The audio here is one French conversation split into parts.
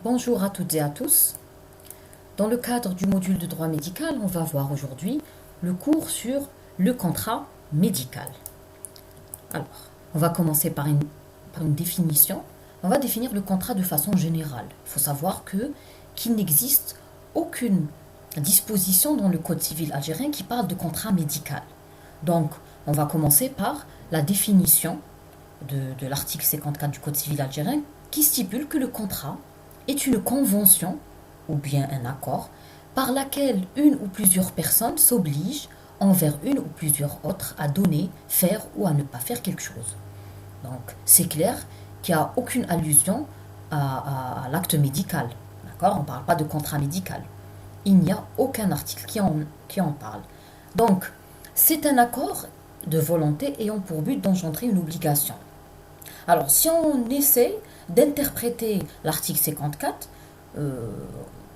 Bonjour à toutes et à tous. Dans le cadre du module de droit médical, on va voir aujourd'hui le cours sur le contrat médical. Alors, on va commencer par une définition. On va définir le contrat de façon générale. Il faut savoir qu'il n'existe aucune disposition dans le Code civil algérien qui parle de contrat médical. Donc, on va commencer par la définition de l'article 54 du Code civil algérien qui stipule que le contrat est une convention ou bien un accord par laquelle une ou plusieurs personnes s'obligent envers une ou plusieurs autres à donner, faire ou à ne pas faire quelque chose. Donc c'est clair qu'il n'y a aucune allusion à l'acte médical. D'accord? On ne parle pas de contrat médical. Il n'y a aucun article qui en parle. Donc c'est un accord de volonté ayant pour but d'engendrer une obligation. Alors si on essaie d'interpréter l'article 54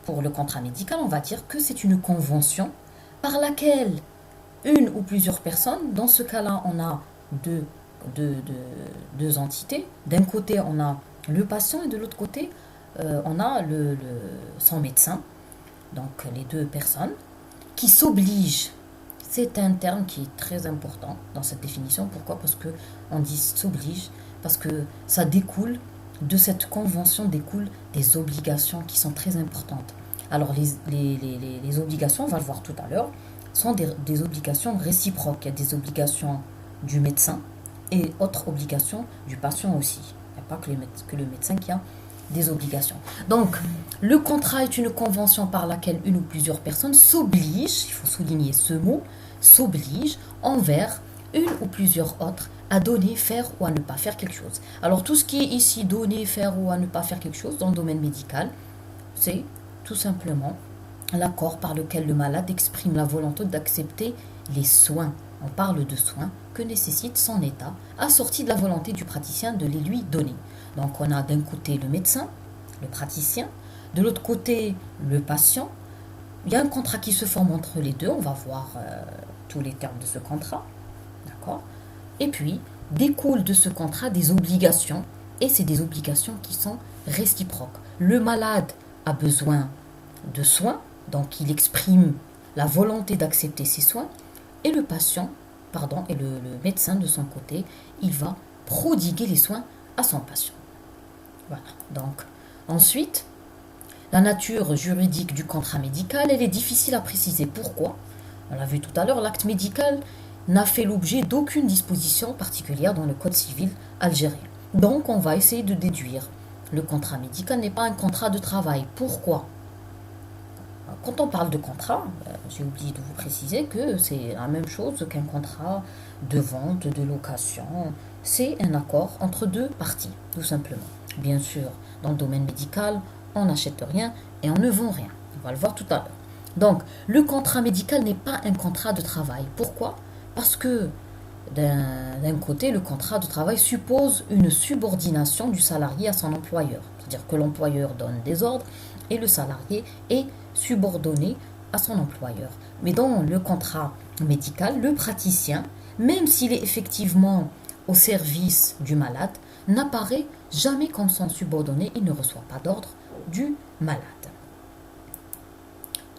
pour le contrat médical, on va dire que c'est une convention par laquelle une ou plusieurs personnes, dans ce cas-là, on a deux entités. D'un côté, on a le patient et de l'autre côté, on a son médecin. Donc les deux personnes qui s'obligent. C'est un terme qui est très important dans cette définition. Pourquoi? Parce qu'on dit s'oblige, parce que ça découle de cette convention, découlent des obligations qui sont très importantes. Alors les obligations, on va le voir tout à l'heure, sont des obligations réciproques. Il y a des obligations du médecin et autres obligations du patient aussi. Il n'y a pas que le médecin qui a des obligations. Donc, le contrat est une convention par laquelle une ou plusieurs personnes s'obligent, il faut souligner ce mot, s'obligent envers une ou plusieurs autres à donner, faire ou à ne pas faire quelque chose. Alors tout ce qui est ici donner, faire ou à ne pas faire quelque chose dans le domaine médical, c'est tout simplement l'accord par lequel le malade exprime la volonté d'accepter les soins. On parle de soins que nécessite son état, assorti de la volonté du praticien de les lui donner. Donc on a d'un côté le médecin, le praticien, de l'autre côté le patient. Il y a un contrat qui se forme entre les deux, on va voir tous les termes de ce contrat. D'accord? Et puis, découlent de ce contrat des obligations, et c'est des obligations qui sont réciproques. Le malade a besoin de soins, donc il exprime la volonté d'accepter ces soins, et le médecin de son côté, il va prodiguer les soins à son patient. Voilà. Donc, ensuite, la nature juridique du contrat médical, elle est difficile à préciser. Pourquoi? On l'a vu tout à l'heure, l'acte médical n'a fait l'objet d'aucune disposition particulière dans le Code civil algérien. Donc, on va essayer de déduire. Le contrat médical n'est pas un contrat de travail. Pourquoi? Quand on parle de contrat, j'ai oublié de vous préciser que c'est la même chose qu'un contrat de vente, de location. C'est un accord entre deux parties, tout simplement. Bien sûr, dans le domaine médical, on n'achète rien et on ne vend rien. On va le voir tout à l'heure. Donc, le contrat médical n'est pas un contrat de travail. Pourquoi? Parce que d'un côté, le contrat de travail suppose une subordination du salarié à son employeur. C'est-à-dire que l'employeur donne des ordres et le salarié est subordonné à son employeur. Mais dans le contrat médical, le praticien, même s'il est effectivement au service du malade, n'apparaît jamais comme son subordonné, il ne reçoit pas d'ordre du malade.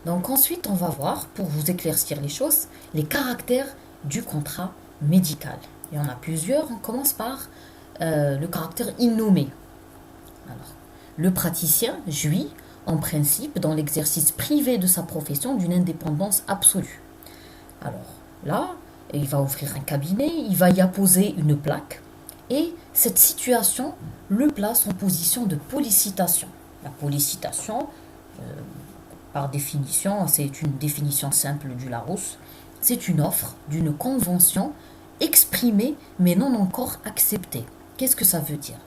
Donc ensuite, on va voir, pour vous éclaircir les choses, les caractères du contrat médical. Il y en a plusieurs, on commence par le caractère innommé. Alors, le praticien jouit, en principe, dans l'exercice privé de sa profession, d'une indépendance absolue. Alors là, il va ouvrir un cabinet, il va y apposer une plaque, et cette situation le place en position de pollicitation. La pollicitation, par définition, c'est une définition simple du Larousse, c'est une offre d'une convention exprimée mais non encore acceptée. Qu'est-ce que ça veut dire?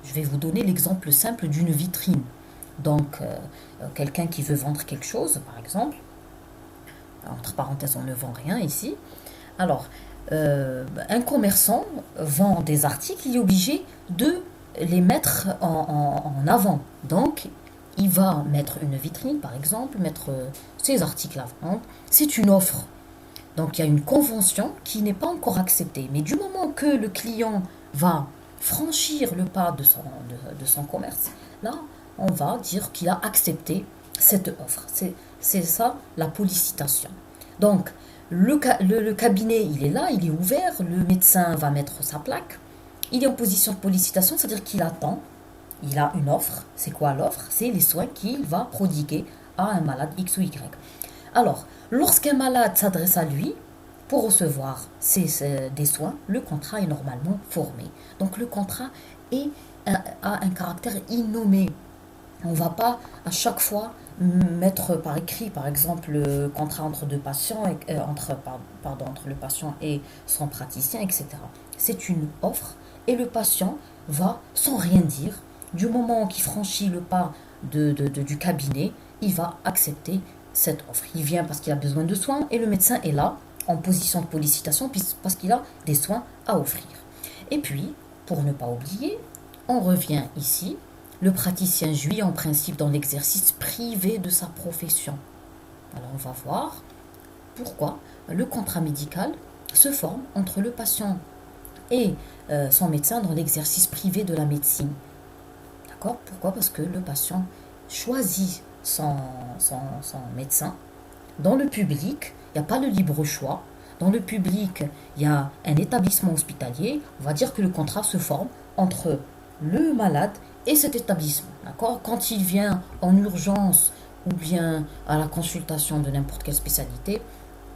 Je vais vous donner l'exemple simple d'une vitrine. Donc, quelqu'un qui veut vendre quelque chose, par exemple, entre parenthèses, on ne vend rien ici. Alors, un commerçant vend des articles, il est obligé de les mettre en avant. Donc, il va mettre une vitrine, par exemple, mettre ses articles à vendre. C'est une offre. Donc, il y a une convention qui n'est pas encore acceptée. Mais du moment que le client va franchir le pas de son commerce, là, on va dire qu'il a accepté cette offre. C'est ça la pollicitation. Donc, le cabinet, il est là, il est ouvert, le médecin va mettre sa plaque, il est en position de pollicitation, c'est-à-dire qu'il attend, il a une offre. C'est quoi l'offre? C'est les soins qu'il va prodiguer à un malade X ou Y. Alors, lorsqu'un malade s'adresse à lui pour recevoir des soins, le contrat est normalement formé. Donc, le contrat a un caractère innommé. On ne va pas à chaque fois mettre par écrit, par exemple, le contrat entre deux patients, entre le patient et son praticien, etc. C'est une offre et le patient va, sans rien dire, du moment qu'il franchit le pas du cabinet, il va accepter cette offre. Il vient parce qu'il a besoin de soins et le médecin est là en position de pollicitation parce qu'il a des soins à offrir. Et puis, pour ne pas oublier, on revient ici. Le praticien jouit en principe dans l'exercice privé de sa profession. Alors on va voir pourquoi le contrat médical se forme entre le patient et son médecin dans l'exercice privé de la médecine. D'accord? Pourquoi? Parce que le patient choisit son médecin. Dans le public, il n'y a pas de libre choix. Dans le public, il y a un établissement hospitalier. On va dire que le contrat se forme entre le malade et cet établissement. D'accord? Quand il vient en urgence ou bien à la consultation de n'importe quelle spécialité,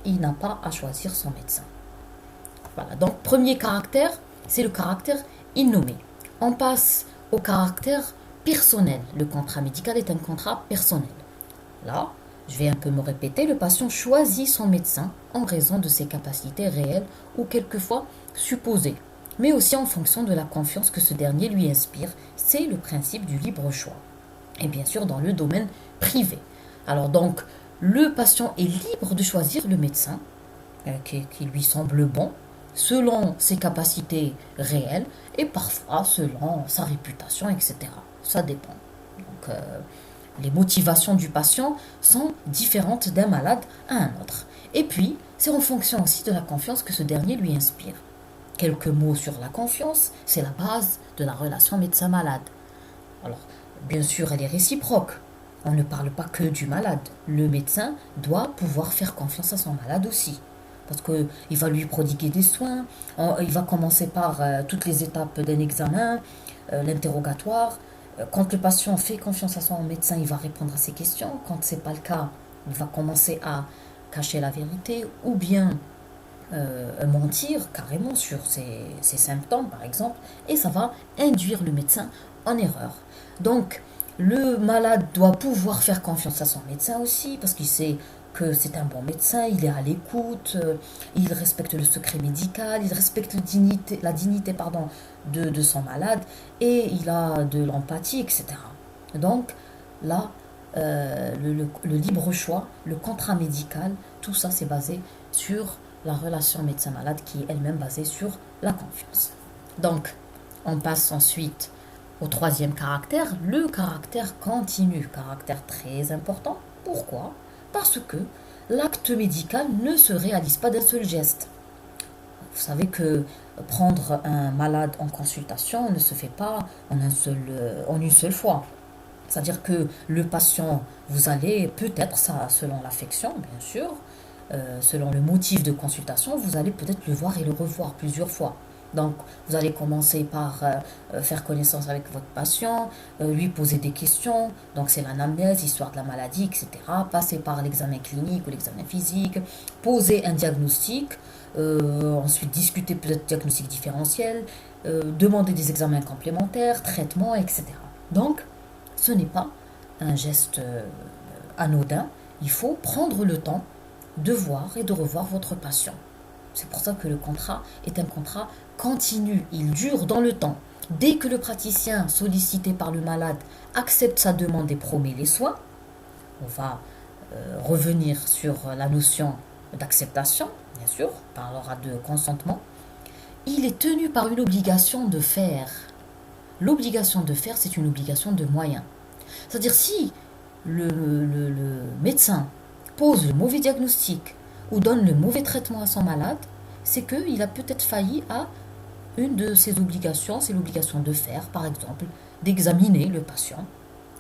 il n'a pas à choisir son médecin. Voilà. Donc, premier caractère, c'est le caractère innommé. On passe au caractère personnel. Le contrat médical est un contrat personnel. Là, je vais un peu me répéter, le patient choisit son médecin en raison de ses capacités réelles ou quelquefois supposées, mais aussi en fonction de la confiance que ce dernier lui inspire. C'est le principe du libre choix. Et bien sûr, dans le domaine privé. Alors donc, le patient est libre de choisir le médecin qui lui semble bon, selon ses capacités réelles et parfois selon sa réputation, etc. Ça dépend. Donc, les motivations du patient sont différentes d'un malade à un autre. Et puis, c'est en fonction aussi de la confiance que ce dernier lui inspire. Quelques mots sur la confiance, c'est la base de la relation médecin-malade. Alors, bien sûr, elle est réciproque. On ne parle pas que du malade. Le médecin doit pouvoir faire confiance à son malade aussi. Parce qu'il va lui prodiguer des soins, il va commencer par toutes les étapes d'un examen, l'interrogatoire. Quand le patient fait confiance à son médecin, il va répondre à ses questions. Quand ce n'est pas le cas, il va commencer à cacher la vérité ou bien mentir carrément sur ses symptômes, par exemple, et ça va induire le médecin en erreur. Donc, le malade doit pouvoir faire confiance à son médecin aussi, parce qu'il sait que c'est un bon médecin, il est à l'écoute, il respecte le secret médical, il respecte la dignité de son malade, et il a de l'empathie, etc. Donc, là, le libre choix, le contrat médical, tout ça, c'est basé sur la relation médecin-malade qui est elle-même basée sur la confiance. Donc, on passe ensuite au troisième caractère, le caractère continu, caractère très important. Pourquoi? Parce que l'acte médical ne se réalise pas d'un seul geste. Vous savez que prendre un malade en consultation ne se fait pas en une seule fois. C'est-à-dire que le patient, vous allez peut-être, ça selon l'affection, bien sûr, selon le motif de consultation, vous allez peut-être le voir et le revoir plusieurs fois. Donc, vous allez commencer par faire connaissance avec votre patient, lui poser des questions. Donc, c'est l'anamnèse, l'histoire de la maladie, etc. Passer par l'examen clinique ou l'examen physique, poser un diagnostic, ensuite discuter peut-être diagnostic différentiel, demander des examens complémentaires, traitements, etc. Donc, ce n'est pas un geste anodin. Il faut prendre le temps de voir et de revoir votre patient. C'est pour ça que le contrat est un contrat continu, il dure dans le temps. Dès que le praticien sollicité par le malade accepte sa demande et promet les soins, on va revenir sur la notion d'acceptation, bien sûr, on parlera de consentement. Il est tenu par une obligation de faire. L'obligation de faire, c'est une obligation de moyens. C'est-à-dire si le médecin pose le mauvais diagnostic ou donne le mauvais traitement à son malade, c'est qu'il a peut-être failli à une de ses obligations, c'est l'obligation de faire, par exemple, d'examiner le patient,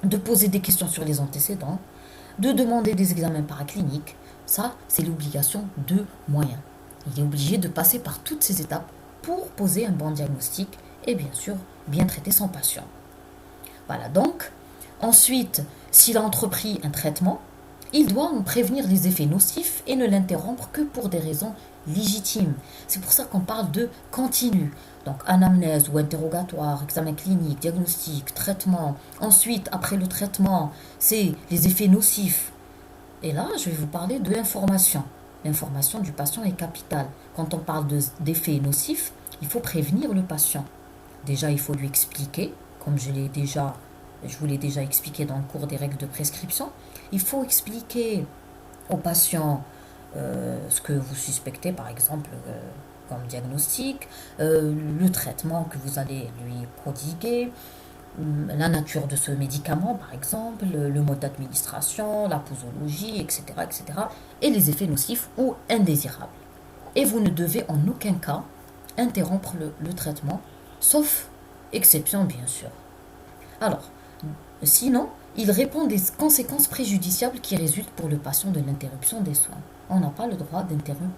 de poser des questions sur les antécédents, de demander des examens paracliniques. Ça, c'est l'obligation de moyen. Il est obligé de passer par toutes ces étapes pour poser un bon diagnostic et bien sûr bien traiter son patient. Voilà, donc, ensuite, s'il a entrepris un traitement, il doit en prévenir les effets nocifs et ne l'interrompre que pour des raisons légitimes. C'est pour ça qu'on parle de continu. Donc, anamnèse ou interrogatoire, examen clinique, diagnostic, traitement. Ensuite, après le traitement, c'est les effets nocifs. Et là, je vais vous parler de l'information. L'information du patient est capitale. Quand on parle d'effets nocifs, il faut prévenir le patient. Déjà, il faut lui expliquer, comme je vous l'ai déjà expliqué dans le cours des règles de prescription. Il faut expliquer au patient ce que vous suspectez, par exemple, comme diagnostic, le traitement que vous allez lui prodiguer, la nature de ce médicament, par exemple, le mode d'administration, la posologie, etc., etc., et les effets nocifs ou indésirables. Et vous ne devez en aucun cas interrompre le traitement, sauf exception, bien sûr. Alors, sinon, il répond des conséquences préjudiciables qui résultent pour le patient de l'interruption des soins. On n'a pas le droit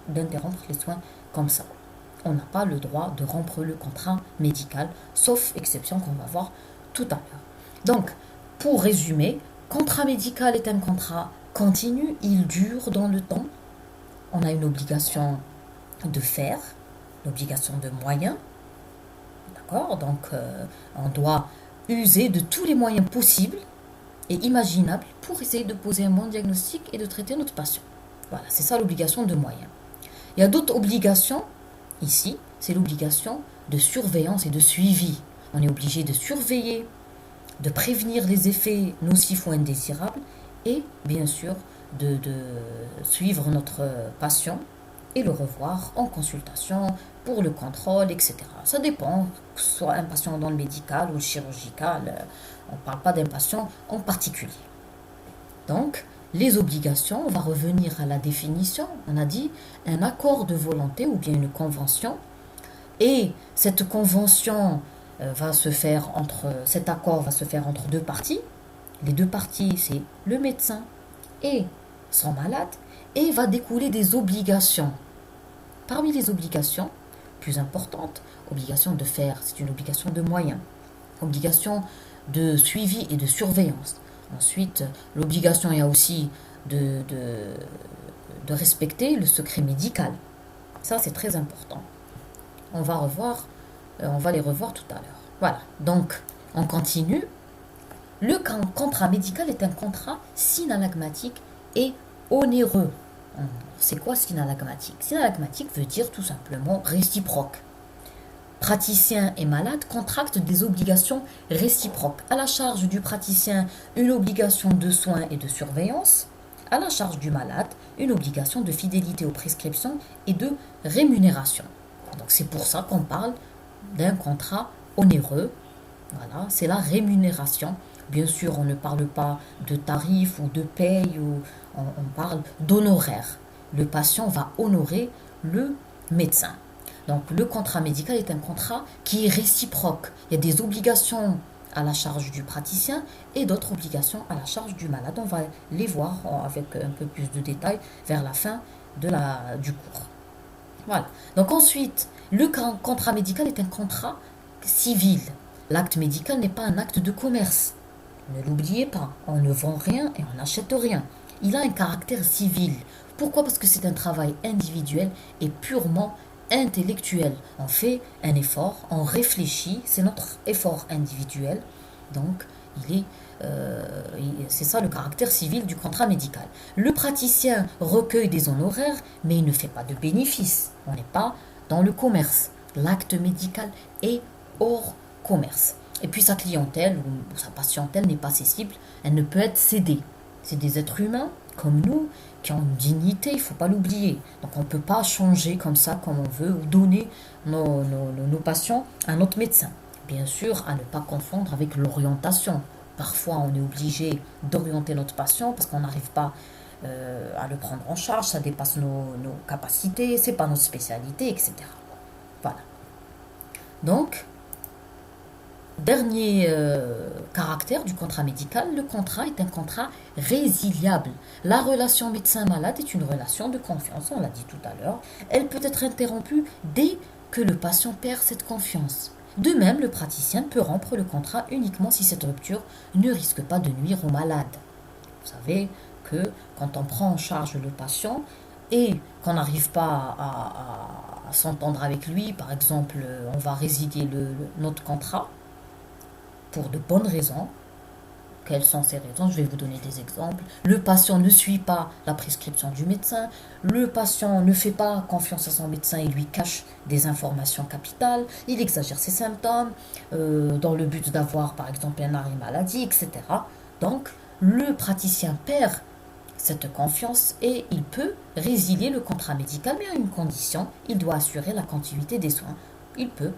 d'interrompre les soins comme ça. On n'a pas le droit de rompre le contrat médical, sauf exception qu'on va voir tout à l'heure. Donc, pour résumer, contrat médical est un contrat continu, il dure dans le temps. On a une obligation de faire, l'obligation de moyens, d'accord? Donc, on doit user de tous les moyens possibles et imaginables pour essayer de poser un bon diagnostic et de traiter notre patient. Voilà, c'est ça l'obligation de moyens. Il y a d'autres obligations, ici, c'est l'obligation de surveillance et de suivi. On est obligé de surveiller, de prévenir les effets nocifs ou indésirables et bien sûr de suivre notre patient et le revoir en consultation pour le contrôle, etc. Ça dépend, que ce soit un patient dans le médical ou le chirurgical, on ne parle pas d'un patient en particulier. Donc, les obligations, on va revenir à la définition. On a dit un accord de volonté ou bien une convention. Et cette convention cet accord va se faire entre deux parties. Les deux parties, c'est le médecin et son malade. Et va découler des obligations. Parmi les obligations, plus importantes, obligation de faire, c'est une obligation de moyens. Obligation de suivi et de surveillance. Ensuite, l'obligation, il y a aussi de respecter le secret médical. Ça, c'est très important. On va les revoir tout à l'heure. Voilà, donc, on continue. Le contrat médical est un contrat synalagmatique et onéreux. C'est quoi synalagmatique? Synalagmatique veut dire tout simplement réciproque. Praticien et malade contractent des obligations réciproques. À la charge du praticien, une obligation de soins et de surveillance. À la charge du malade, une obligation de fidélité aux prescriptions et de rémunération. Donc c'est pour ça qu'on parle d'un contrat onéreux. Voilà, c'est la rémunération. Bien sûr, on ne parle pas de tarif ou de paye, on parle d'honoraire. Le patient va honorer le médecin. Donc le contrat médical est un contrat qui est réciproque. Il y a des obligations à la charge du praticien et d'autres obligations à la charge du malade. On va les voir avec un peu plus de détails vers la fin du cours. Voilà. Donc ensuite, le contrat médical est un contrat civil. L'acte médical n'est pas un acte de commerce. Ne l'oubliez pas, on ne vend rien et on n'achète rien. Il a un caractère civil. Pourquoi? Parce que c'est un travail individuel et purement intellectuel. On fait un effort, on réfléchit, c'est notre effort individuel. Donc, c'est ça le caractère civil du contrat médical. Le praticien recueille des honoraires, mais il ne fait pas de bénéfices. On n'est pas dans le commerce. L'acte médical est hors commerce. Et puis sa clientèle ou sa patientèle n'est pas cessible, elle ne peut être cédée. C'est des êtres humains comme nous qui ont une dignité, il ne faut pas l'oublier. Donc on ne peut pas changer comme ça, comme on veut, ou donner nos patients à notre médecin. Bien sûr, à ne pas confondre avec l'orientation. Parfois, on est obligé d'orienter notre patient parce qu'on n'arrive pas à le prendre en charge, ça dépasse nos capacités, ce n'est pas notre spécialité, etc. Voilà. Donc, Dernier caractère du contrat médical, le contrat est un contrat résiliable. La relation médecin-malade est une relation de confiance, on l'a dit tout à l'heure. Elle peut être interrompue dès que le patient perd cette confiance. De même, le praticien peut rompre le contrat uniquement si cette rupture ne risque pas de nuire au malade. Vous savez que quand on prend en charge le patient et qu'on n'arrive pas à s'entendre avec lui, par exemple, on va résilier notre contrat pour de bonnes raisons. Quelles sont ces raisons? Je vais vous donner des exemples. Le patient ne suit pas la prescription du médecin. Le patient ne fait pas confiance à son médecin et lui cache des informations capitales. Il exagère ses symptômes dans le but d'avoir, par exemple, un arrêt maladie, etc. Donc, le praticien perd cette confiance et il peut résilier le contrat médical, mais à une condition, il doit assurer la continuité des soins. Il peut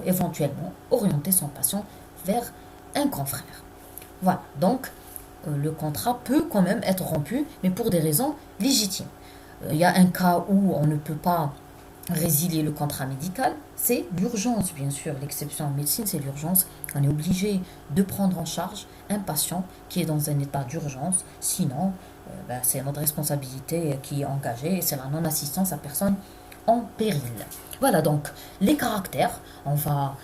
éventuellement orienter son patient vers un confrère. Voilà, donc le contrat peut quand même être rompu, mais pour des raisons légitimes. Il y a un cas où on ne peut pas résilier le contrat médical, c'est l'urgence, bien sûr. L'exception en médecine, c'est l'urgence. On est obligé de prendre en charge un patient qui est dans un état d'urgence, sinon c'est notre responsabilité qui est engagée et c'est la non-assistance à personne en péril. Voilà donc les caractères, on va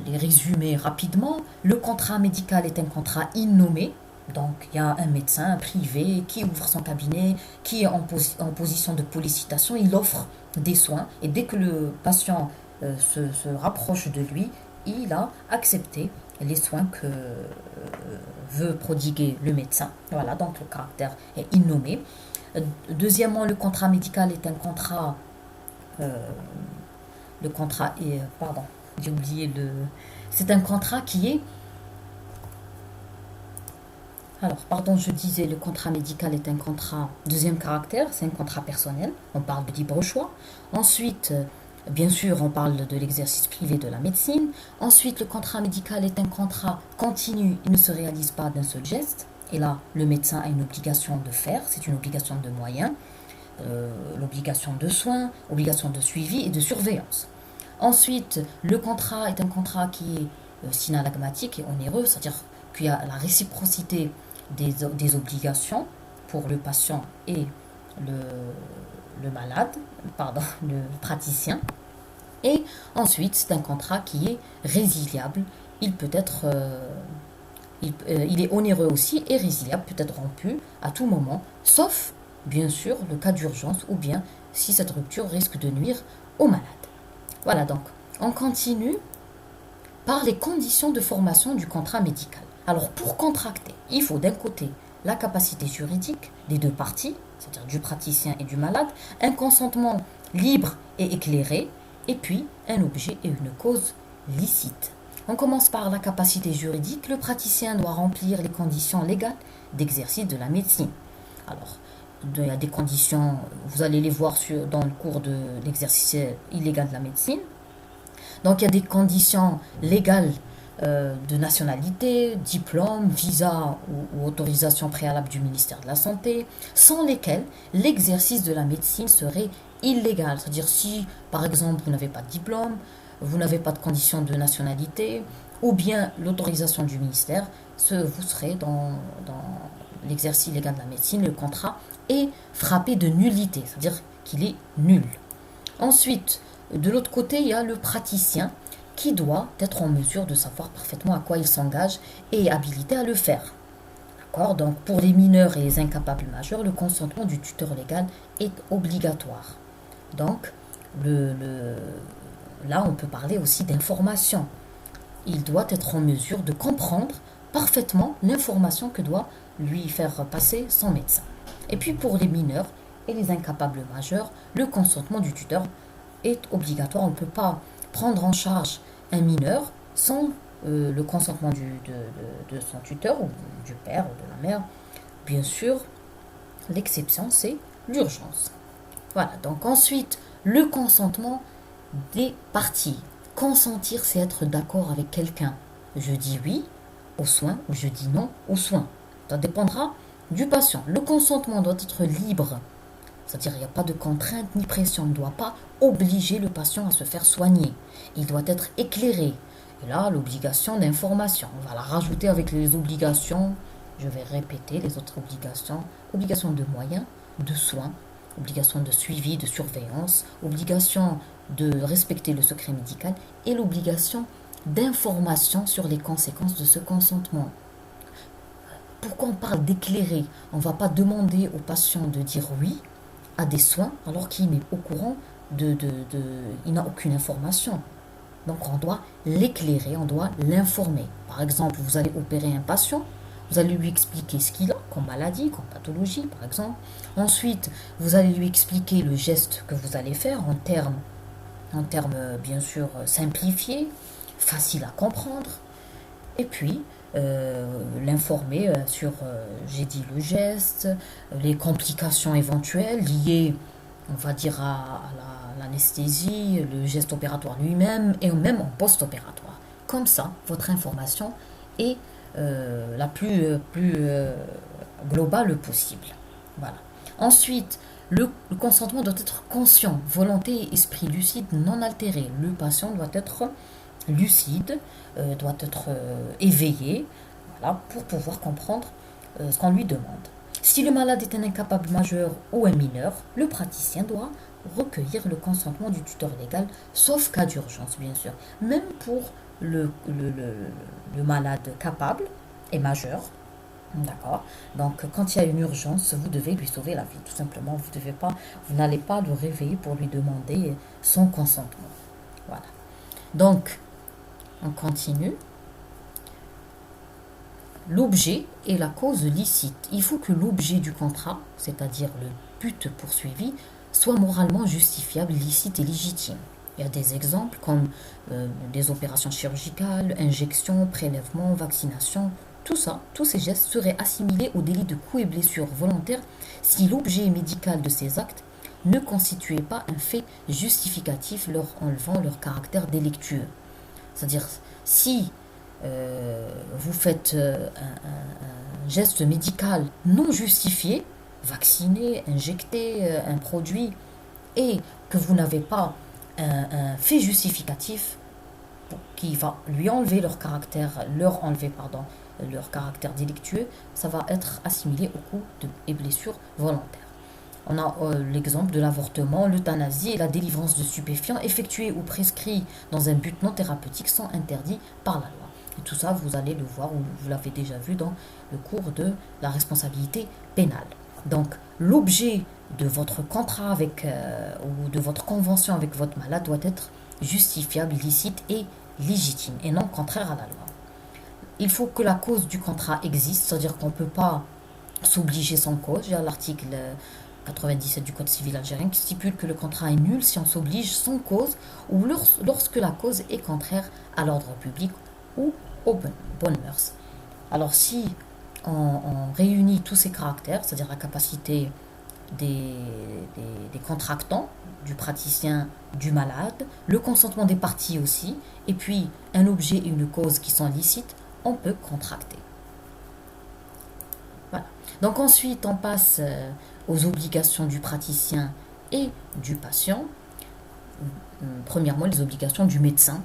les résumer rapidement. Le contrat médical est un contrat innommé. Donc, il y a un médecin privé qui ouvre son cabinet, qui est en position de sollicitation, il offre des soins et dès que le patient se rapproche de lui, il a accepté les soins que veut prodiguer le médecin. Voilà, donc le caractère est innommé. Deuxièmement, le contrat médical est un contrat... le contrat est... Pardon, j'ai oublié le... C'est un contrat qui est... Alors, pardon, je disais, le contrat médical est un contrat, deuxième caractère, c'est un contrat personnel, on parle de libre choix. Ensuite, bien sûr, on parle de l'exercice privé de la médecine. Ensuite, le contrat médical est un contrat continu, il ne se réalise pas d'un seul geste. Et là, le médecin a une obligation de faire, c'est une obligation de moyens, l'obligation de soins, obligation de suivi et de surveillance. Ensuite, le contrat est un contrat qui est synalagmatique et onéreux, c'est-à-dire qu'il y a la réciprocité des obligations pour le patient et le malade, pardon, le praticien. Et ensuite, c'est un contrat qui est résiliable. Il peut être, il est onéreux aussi et résiliable, peut être rompu à tout moment, sauf, bien sûr, le cas d'urgence ou bien si cette rupture risque de nuire au malade. Voilà donc, on continue par les conditions de formation du contrat médical. Alors, pour contracter, il faut d'un côté la capacité juridique des deux parties, c'est-à-dire du praticien et du malade, un consentement libre et éclairé, et puis un objet et une cause licite. On commence par la capacité juridique. Le praticien doit remplir les conditions légales d'exercice de la médecine. Alors, il y a des conditions, vous allez les voir dans le cours de l'exercice illégal de la médecine. Donc, il y a des conditions légales de nationalité, diplôme, visa ou autorisation préalable du ministère de la Santé, sans lesquelles l'exercice de la médecine serait illégal. C'est-à-dire si, par exemple, vous n'avez pas de diplôme, vous n'avez pas de condition de nationalité, ou bien l'autorisation du ministère, vous serez dans l'exercice illégal de la médecine, le contrat est frappé de nullité, c'est-à-dire qu'il est nul. Ensuite, de l'autre côté, il y a le praticien qui doit être en mesure de savoir parfaitement à quoi il s'engage et est habilité à le faire. D'accord? Donc, pour les mineurs et les incapables majeurs, le consentement du tuteur légal est obligatoire. Donc, là, on peut parler aussi d'information. Il doit être en mesure de comprendre parfaitement l'information que doit lui faire passer son médecin. Et puis, pour les mineurs et les incapables majeurs, le consentement du tuteur est obligatoire. On ne peut pas prendre en charge un mineur sans le consentement de son tuteur ou du père ou de la mère. Bien sûr, l'exception, c'est l'urgence. Voilà, donc ensuite, le consentement des parties. Consentir, c'est être d'accord avec quelqu'un. Je dis oui aux soins ou je dis non aux soins. Ça dépendra du patient. Le consentement doit être libre. C'est-à-dire qu'il n'y a pas de contrainte ni pression. On ne doit pas obliger le patient à se faire soigner. Il doit être éclairé. Et là, l'obligation d'information, on va la rajouter avec les obligations, je vais répéter les autres obligations, obligation de moyens, de soins, obligation de suivi, de surveillance, obligation de respecter le secret médical et l'obligation d'information sur les conséquences de ce consentement. Pourquoi on parle d'éclairer? On ne va pas demander au patient de dire oui à des soins alors qu'il n'est au courant il n'a aucune information. Donc on doit l'éclairer, on doit l'informer. Par exemple, vous allez opérer un patient, vous allez lui expliquer ce qu'il a comme maladie, comme pathologie par exemple. Ensuite, vous allez lui expliquer le geste que vous allez faire en termes bien sûr simplifiés, faciles à comprendre. Et puis, l'informer sur, j'ai dit, le geste, les complications éventuelles liées, on va dire, à l'anesthésie, le geste opératoire lui-même, et même en post-opératoire. Comme ça, votre information est la plus globale possible. Voilà. Ensuite, le consentement doit être conscient, volonté et esprit lucide non altéré. Le patient doit être lucide, doit être éveillé, voilà, pour pouvoir comprendre ce qu'on lui demande. Si le malade est un incapable majeur ou un mineur, le praticien doit recueillir le consentement du tuteur légal, sauf cas d'urgence, bien sûr. Même pour le malade capable et majeur, d'accord. Donc, quand il y a une urgence, vous devez lui sauver la vie, tout simplement. Vous n'allez pas le réveiller pour lui demander son consentement. Voilà. Donc, on continue. L'objet et la cause licite. Il faut que l'objet du contrat, c'est-à-dire le but poursuivi, soit moralement justifiable, licite et légitime. Il y a des exemples comme des opérations chirurgicales, injections, prélèvements, vaccinations. Tout ça, tous ces gestes seraient assimilés au délit de coups et blessures volontaires si l'objet médical de ces actes ne constituait pas un fait justificatif leur enlevant leur caractère délictueux. C'est-à-dire, si vous faites un geste médical non justifié, vacciner, injecter un produit, et que vous n'avez pas un fait justificatif qui va leur enlever leur caractère délictueux, ça va être assimilé au coup et blessures volontaires. On a l'exemple de l'avortement, l'euthanasie et la délivrance de stupéfiants effectués ou prescrits dans un but non thérapeutique sont interdits par la loi. Et tout ça, vous allez le voir ou vous l'avez déjà vu dans le cours de la responsabilité pénale. Donc, l'objet de votre contrat ou de votre convention avec votre malade doit être justifiable, licite et légitime et non contraire à la loi. Il faut que la cause du contrat existe, c'est-à-dire qu'on ne peut pas s'obliger sans cause. Il y a l'article 97 du Code civil algérien qui stipule que le contrat est nul si on s'oblige sans cause ou lorsque la cause est contraire à l'ordre public ou aux bonnes mœurs. Alors si on réunit tous ces caractères, c'est-à-dire la capacité des contractants, du praticien, du malade, le consentement des parties aussi, et puis un objet et une cause qui sont licites, on peut contracter. Voilà. Donc ensuite, on passe aux obligations du praticien et du patient. Premièrement, les obligations du médecin.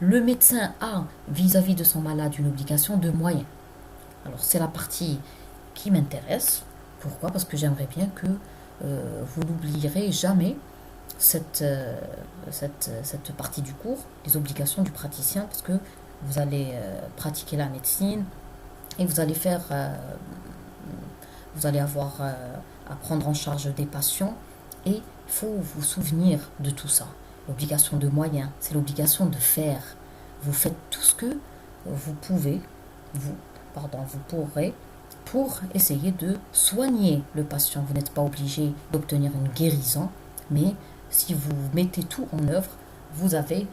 Le médecin a vis-à-vis de son malade une obligation de moyens. Alors c'est la partie qui m'intéresse. Pourquoi? Parce que j'aimerais bien que vous n'oublierez jamais cette partie du cours, les obligations du praticien, parce que vous allez pratiquer la médecine et vous allez avoir à prendre en charge des patients et il faut vous souvenir de tout ça. L'obligation de moyens, c'est l'obligation de faire. Vous faites tout ce que vous pourrez pour essayer de soigner le patient. Vous n'êtes pas obligé d'obtenir une guérison, mais si vous mettez tout en œuvre, vous avez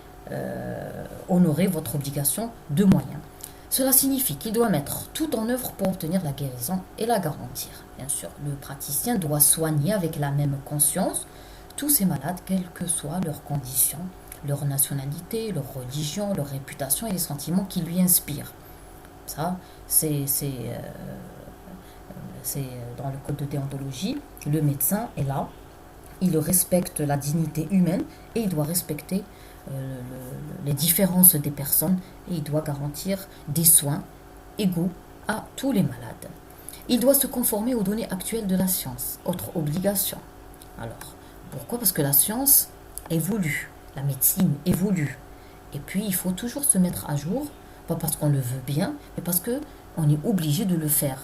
honoré votre obligation de moyens. Cela signifie qu'il doit mettre tout en œuvre pour obtenir la guérison et la garantir. Bien sûr, le praticien doit soigner avec la même conscience tous ces malades, quelles que soient leurs conditions, leur nationalité, leur religion, leur réputation et les sentiments qui lui inspirent. Ça, c'est dans le code de déontologie. Le médecin est là il respecte la dignité humaine et il doit respecter les différences des personnes et il doit garantir des soins égaux à tous les malades. Il doit se conformer aux données actuelles de la science. Autre obligation. Alors, pourquoi? Parce que la science évolue, la médecine évolue. Et puis, il faut toujours se mettre à jour, pas parce qu'on le veut bien, mais parce qu'on est obligé de le faire.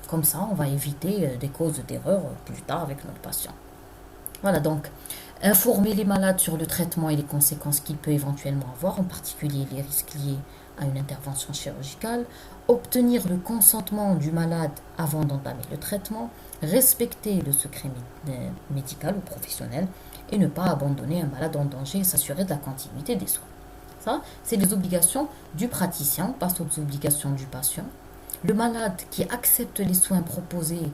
Comme ça, on va éviter des causes d'erreur plus tard avec notre patient. Voilà, donc, informer les malades sur le traitement et les conséquences qu'il peut éventuellement avoir, en particulier les risques liés à une intervention chirurgicale, obtenir le consentement du malade avant d'entamer le traitement, respecter le secret médical ou professionnel et ne pas abandonner un malade en danger et s'assurer de la continuité des soins. Ça, c'est les obligations du praticien. On passe aux obligations du patient. Le malade qui accepte les soins proposés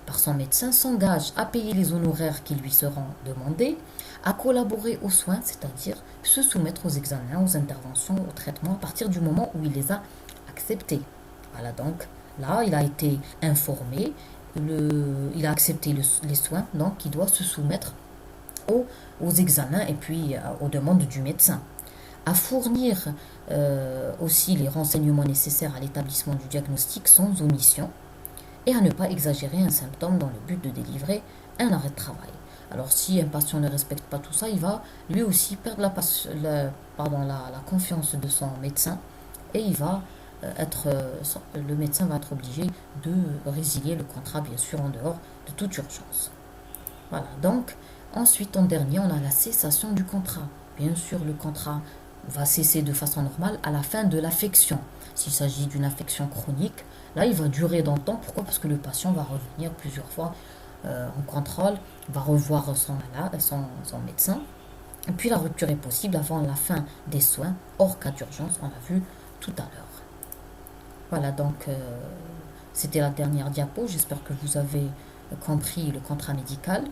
par son médecin s'engage à payer les honoraires qui lui seront demandés, à collaborer aux soins, c'est-à-dire se soumettre aux examens, aux interventions, aux traitements à partir du moment où il les a acceptés. Voilà, donc là, il a été informé, il a accepté les soins, donc il doit se soumettre aux examens et puis aux demandes du médecin. À fournir aussi les renseignements nécessaires à l'établissement du diagnostic sans omission et à ne pas exagérer un symptôme dans le but de délivrer un arrêt de travail. Alors si un patient ne respecte pas tout ça, il va lui aussi perdre la confiance de son médecin et le médecin va être obligé de résilier le contrat, bien sûr, en dehors de toute urgence. Voilà, donc ensuite en dernier, on a la cessation du contrat. Bien sûr, le contrat va cesser de façon normale à la fin de l'affection. S'il s'agit d'une affection chronique, là, il va durer dans le temps. Pourquoi? Parce que le patient va revenir plusieurs fois en contrôle, va revoir son médecin. Et puis la rupture est possible avant la fin des soins, hors cas d'urgence, on l'a vu tout à l'heure. Voilà, donc c'était la dernière diapo. J'espère que vous avez compris le contrat médical.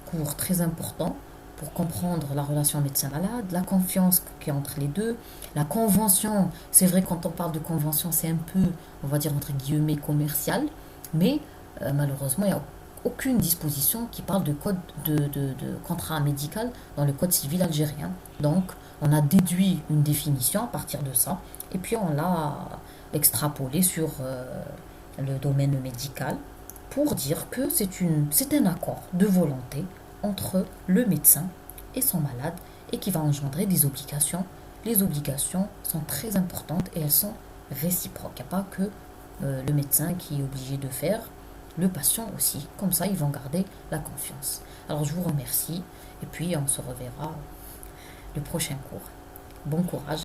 Cours très important pour comprendre la relation médecin-malade, la confiance qui est entre les deux, la convention. C'est vrai, quand on parle de convention, c'est un peu, on va dire entre guillemets, commercial, mais malheureusement, il n'y a aucune disposition qui parle de code de contrat médical dans le code civil algérien. Donc, on a déduit une définition à partir de ça, et puis on l'a extrapolé sur le domaine médical pour dire que c'est un accord de volonté entre le médecin et son malade et qui va engendrer des obligations. Les obligations sont très importantes et elles sont réciproques. Il n'y a pas que le médecin qui est obligé de faire, le patient aussi. Comme ça, ils vont garder la confiance. Alors, je vous remercie et puis on se reverra le prochain cours. Bon courage.